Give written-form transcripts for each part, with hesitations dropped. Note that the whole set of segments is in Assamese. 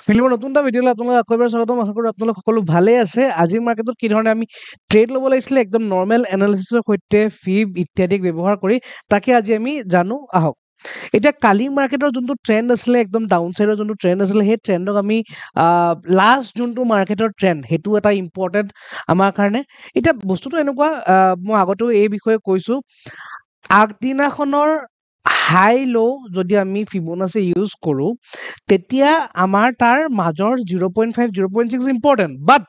ফিল্মৰ নতুন এটা ভিডিঅ'লৈ আপোনালোক আকৌ এবাৰ স্বাগতম। আশা কৰোঁ আপোনালোক সকলো ভালে আছে। আজিৰ মাৰ্কেটত কি ধৰণে আমি ট্ৰেড ল'ব লাগিছিলে একদম নৰ্মেল এনালিচিছৰ সৈতে ফিব ইত্যাদিক ব্যৱহাৰ কৰি, তাকে আজি আমি জানো আহক। এতিয়া কালি মাৰ্কেটৰ যোনটো ট্ৰেণ্ড আছিলে, একদম ডাউন চাইডৰ যোনটো ট্ৰেণ্ড আছিলে, সেই ট্ৰেণ্ডক আমি লাষ্ট যোনটো মাৰ্কেটৰ ট্ৰেণ্ড, সেইটো এটা ইম্পৰ্টেণ্ট আমাৰ কাৰণে। এতিয়া বস্তুটো এনেকুৱা, মই আগতেও এই বিষয়ে কৈছোঁ, আগদিনাখনৰ হাই ল' যদি আমি ফিবনাচি ইউজ কৰোঁ, তেতিয়া আমাৰ তাৰ মাজৰ 0.5 0.6 ইম্পৰ্টেণ্ট। বাট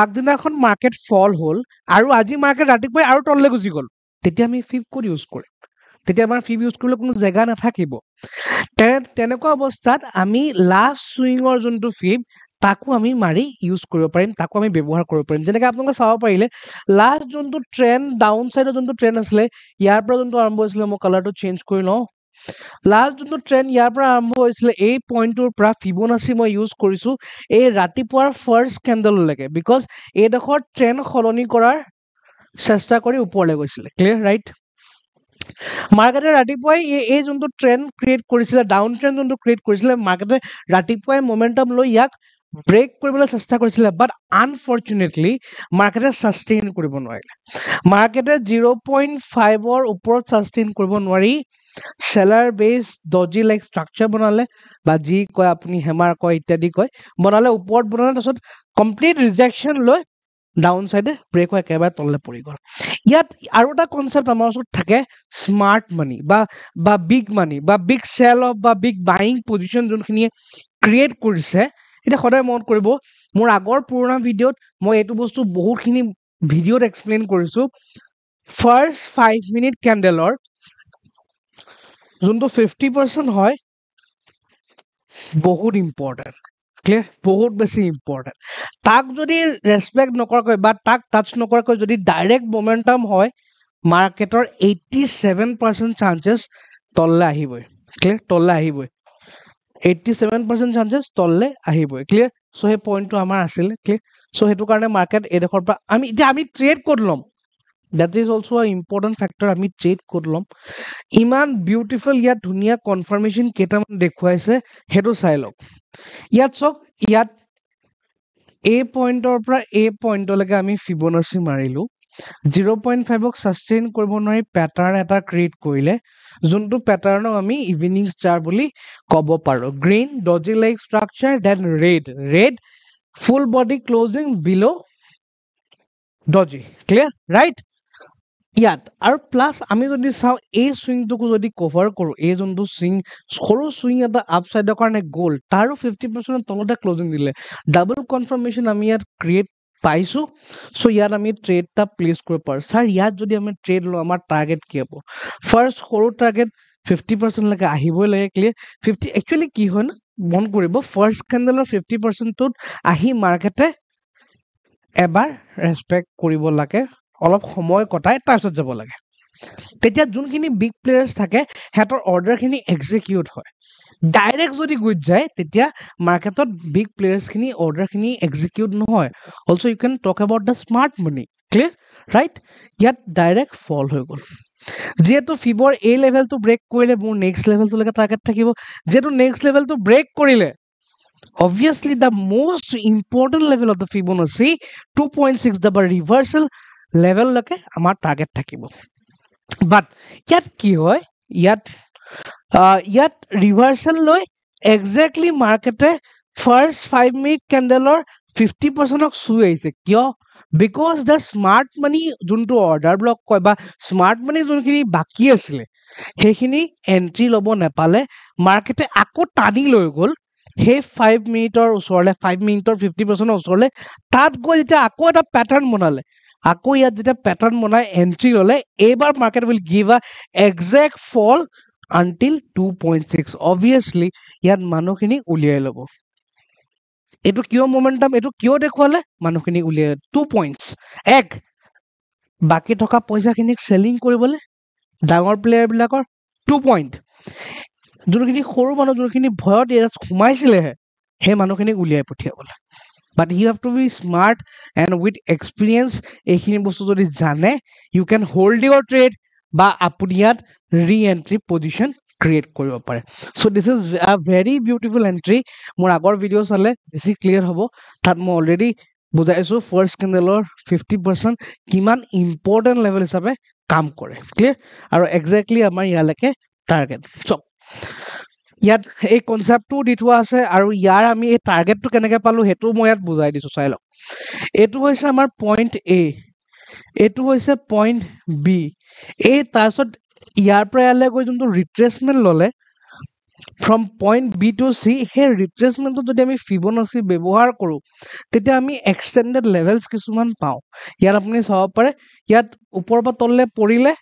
আগদিনাখন মাৰ্কেট ফল হ'ল আৰু আজি মাৰ্কেট ৰাতিপুৱাই আৰু তললৈ গুচি গ'ল, তেতিয়া আমি ফিব ক'ত ইউজ কৰিম? তেতিয়া আমাৰ ফিব ইউজ কৰিবলৈ কোনো জেগা নাথাকিব। তেনেকুৱা অৱস্থাত আমি লাষ্ট চুইঙৰ যোনটো ফিব, তাকো আমি মাৰি ইউজ কৰিব পাৰিম, তাকো আমি ব্যৱহাৰ কৰিব পাৰিম। যেনেকৈ আপোনালোকে চাব পাৰিলে, লাষ্ট যোনটো ট্ৰেণ্ড ডাউন চাইডৰ যোনটো ট্ৰেণ্ড আছিলে, ইয়াৰ পৰা যোনটো আৰম্ভ হৈছিলে, মই কালাৰটো চেঞ্জ কৰি লওঁ। লাষ্ট যোনটো ট্ৰেণ্ড ইয়াৰ পৰা আৰম্ভ হৈছিলে, এই পইণ্টটোৰ পৰা ফিবনাচি মই ইউজ কৰিছোঁ এই ৰাতিপুৱাৰ ফাৰ্ষ্ট কেণ্ডেললৈকে, বিকজ এইডোখৰ ট্ৰেণ্ড সলনি কৰাৰ চেষ্টা কৰি ওপৰলৈ গৈছিলে। Clear, right? মাৰ্কেটে ৰাতিপুৱাই এই যোনটো ট্ৰেণ্ড ক্ৰিয়েট কৰিছিলে, ডাউন ট্ৰেণ্ড যোনটো ক্ৰিয়েট কৰিছিলে, মাৰ্কেটে ৰাতিপুৱাই মমেণ্টাম লৈ ইয়াক ব্ৰেক কৰিবলৈ চেষ্টা কৰিছিলে। বাট আনফৰ্চুনেটলি মাৰ্কেটে ছাষ্টেইন কৰিব নোৱাৰিলে। মাৰ্কেটে 0.5ৰ ওপৰত ছাষ্টেইন কৰিব নোৱাৰি চেলাৰ বেছ ডজি লাইক ষ্ট্ৰাকচাৰ বনালে, বা যি কয় আপুনি হেমাৰ কয় ইত্যাদি কয়, বনালে, ওপৰত বনালে, তাৰপিছত কমপ্লিট ৰিজেকশ্যন লৈ ডাউন চাইডে ব্ৰেক হৈ একেবাৰে তললৈ পৰি গ'ল। ইয়াত আৰু এটা কনচেপ্ট আমাৰ ওচৰত থাকে, স্মাৰ্ট মানি বা বিগ মানি বা বিগ চেল অফ বা বিগ বাইং পজিশ্যন যোনখিনিয়ে ক্ৰিয়েট কৰিছে। এতিয়া সদায় মনত কৰিব, মোৰ আগৰ পুৰণা ভিডিঅ'ত মই এইটো বস্তু বহুতখিনি ভিডিঅ'ত এক্সপ্লেইন কৰিছোঁ। ফাৰ্ষ্ট 5 মিনিট কেণ্ডেলৰ যোনটো 50% হয়, বহুত ইম্পৰ্টেণ্ট। ক্লিয়াৰ? বহুত বেছি ইম্পৰ্টেণ্ট। তাক যদি ৰেচপেক্ট নকৰাকৈ বা তাক টাচ নকৰাকৈ যদি ডাইৰেক্ট মমেণ্টাম হয়, মাৰ্কেটৰ 87% চান্সেছ তললৈ আহিবই। ক্লিয়াৰ? তললৈ আহিবই। 87% চান্সেছ তললৈ আহিবই। ক্লিয়াৰ? চ' সেই পইণ্টটো আমাৰ আছিলে। ক্লিয়াৰ? চ' সেইটো কাৰণে মাৰ্কেট এইডোখৰ পৰা আমি ট্ৰেড ক'ত ল'ম? That is also an important factor. আমি ট্ৰেড ক'ত ল'ম? ইমান বিউটিফুল ইয়াত ধুনীয়া কনফাৰ্মেশ্যন কেইটামান দেখুৱাইছে, সেইটো চাই লওক। ইয়াত চাওক, ইয়াত এই পইণ্টৰ পৰা এই পইণ্টলৈকে আমি ফিবনাচি মাৰিলোঁ। 0.5ক ছাষ্টেইন কৰিব নোৱাৰি পেটাৰ্ণ এটা ক্ৰিয়েট কৰিলে, যোনটো পেটাৰ্ণক আমি ইভিনিং ষ্টাৰ বুলি ক'ব পাৰোঁ। Green doji like structure, then red full body closing below' doji. Clear? Right? ইয়াত আৰু প্লাছ আমি যদি চাওঁ, এই চুইংটোকো যদি কভাৰ কৰোঁ, এই যোনটো চুইং, সৰু চুইং এটা আপচাইডৰ কাৰণে গ'ল, তাৰো 50% তলতে ক্লজিং দিলে। ডাবল কনফাৰ্মেশ্যন আমি ইয়াত ক্ৰিয়েট পাইছোঁ। চ' ইয়াত আমি ট্ৰেড এটা প্লেচ কৰিব পাৰোঁ। ছাৰ, ইয়াত যদি আমি ট্ৰেড লওঁ, আমাৰ টাৰ্গেট কি হ'ব? ফাৰ্ষ্ট সৰু টাৰ্গেট 50%লৈকে আহিবই লাগে। ক্লিয়াৰ? 50 একচুৱেলি কি হয় ন, মন কৰিব, ফাৰ্ষ্ট কেণ্ডেলৰ 50%টোত আহি মাৰ্কেটে এবাৰ ৰেচপেক্ট কৰিব লাগে, অলপ সময় কটাই তাৰপিছত যাব লাগে। তেতিয়া যোনখিনি বিগ প্লেয়াৰ্ছ থাকে, সিহঁতৰ অৰ্ডাৰখিনি এক্সিকিউট হয়। ডাইৰেক্ট যদি গুচি যায়, তেতিয়া মাৰ্কেটত বিগ প্লেয়াৰ্ছখিনি অৰ্ডাৰখিনি এক্সিকিউট নহয়। Also' you can talk about the smart money. Clear? Right? ইয়াত ডাইৰেক্ট ফল হৈ গ'ল। যিহেতু ফিবৰ এই লেভেলটো ব্ৰেক কৰিলে, মোৰ নেক্সট লেভেলটোলৈকে টাৰ্গেট থাকিব। যিহেতু নেক্সট লেভেলটো ব্ৰেক কৰিলে, obviously the most important level of the Fibonacci 2.6 double reversal level লৈকে আমাৰ টাৰ্গেট থাকিব। বাট ইয়াত কি হয়, ইয়াত ৰিভাৰ্চেল লৈ একজেক্টলি মাৰ্কেটে ফাৰ্ষ্ট 5 মিনিট কেণ্ডেলৰ 50%ক চুই আহিছে। কিয়? বিকজ দ্য স্মাৰ্ট মানি যোনটো অৰ্ডাৰ ব্লক কয়, বা স্মাৰ্ট মানি যোনখিনি বাকী আছিলে, সেইখিনি এণ্ট্ৰি ল'ব নাপালে, মাৰ্কেটে আকৌ টানি লৈ গ'ল সেই 5 মিনিটৰ ওচৰলৈ, 5 মিনিটৰ 50%ৰ ওচৰলৈ। তাত গৈ যেতিয়া আকৌ এটা পেটাৰ্ণ বনালে, আকৌ ইয়াত যেতিয়া পেটাৰ্ণ বনাই এণ্ট্ৰি ল'লে, এইবাৰ market will give a exact ফল আনটিল 2.6। অবভিয়াছলি ইয়াত মানুহখিনি উলিয়াই ল'ব। এইটো কিয় মমেণ্টাম, এইটো কিয় দেখুৱালে? মানুহখিনি উলিয়াই 2 পইণ্টছ। বাকী থকা পইচাখিনিক চেলিং কৰিবলৈ ডাঙৰ প্লেয়াৰবিলাকৰ 2 পইণ্ট। যোনখিনি সৰু মানুহ, যোনখিনি ভয়ত ইয়াত সোমাইছিলেহে, সেই মানুহখিনিক উলিয়াই পঠিয়াবলৈ। But you have to be smart and with experience. এইখিনি বস্তু যদি জানে, you can hold your trade, বা আপুনি ইয়াত ৰি এণ্ট্ৰি পজিশ্যন ক্ৰিয়েট কৰিব পাৰে so this is a very beautiful entry মোৰ আগৰ ভিডিঅ' চালে বেছি ক্লিয়াৰ হ'ব তাত মই অলৰেডি বুজাইছো ফাৰ্ষ্ট কেণ্ডেলৰ 50% কিমান ইম্পৰ্টেণ্ট লেভেল হিচাপে কাম কৰে ক্লিয়াৰ আৰু এক্সেক্টলি আমাৰ ইয়ালৈকে টাৰ্গেট সো ইয়াত এই কনসেপ্টটো দি থোৱা আছে আৰু ইয়াৰ আমি এই টাৰ্গেটটো কেনেকৈ পালো সেইটো মই ইয়াত বুজাই দিছো চাই লওক এইটো হৈছে আমাৰ পইণ্ট এ এইটো হৈছে পইণ্ট বি এই তাৰপিছত ইয়াৰ পৰা ইয়ালৈ গৈ যোনটো ৰিট্ৰেচমেণ্ট ল'লে from point B to C সেই ৰিট্ৰেচমেণ্টটো যদি আমি ফিবনাচি ব্যৱহাৰ কৰোঁ তেতিয়া আমি এক্সটেণ্ডেড লেভেলছ কিছুমান পাওঁ ইয়াত আপুনি চাব পাৰে ইয়াত ওপৰৰ পৰা তললৈ পৰিলে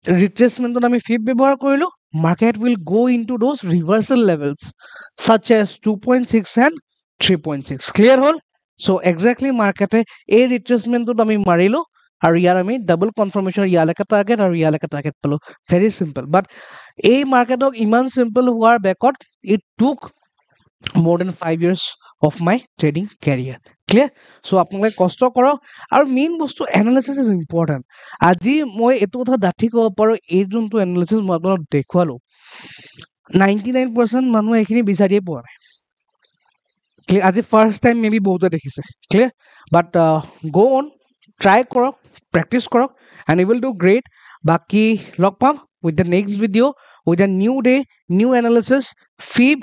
ৰিট্ৰেচমেণ্টত আমি ফিব ব্যৱহাৰ কৰিলোঁ market will go into those reversal levels such as 2.6 and 3.6 clear hole so exactly market a retracement to ami marilo aru yar ami double confirmation yalaka target aru yalaka target palo very simple but a market ok iman simple huar backward it took more than 5 years of my trading career clear so আপোনালোকে কষ্ট কৰক আৰু মেইন বস্তু এনালাইসিস ইজ ইম্পৰ্টেন্ট আজি মই এটো কথা দাঠি ক'ব পাৰো এই যোনটো এনালাইসিস মই আপোনাক দেখুৱালো 99% মানুহ এখিনি বিচাৰিয়ে পোৱা নাই clear আজি ফাৰ্স্ট টাইম মেবি বহুতে দেখিছে clear but go on try কৰক প্ৰেক্টিস কৰক and you will do great বাকি লগ পাম with the next video with a new day new analysis fib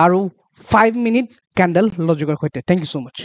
আৰু 5 minute candle logic thank you so much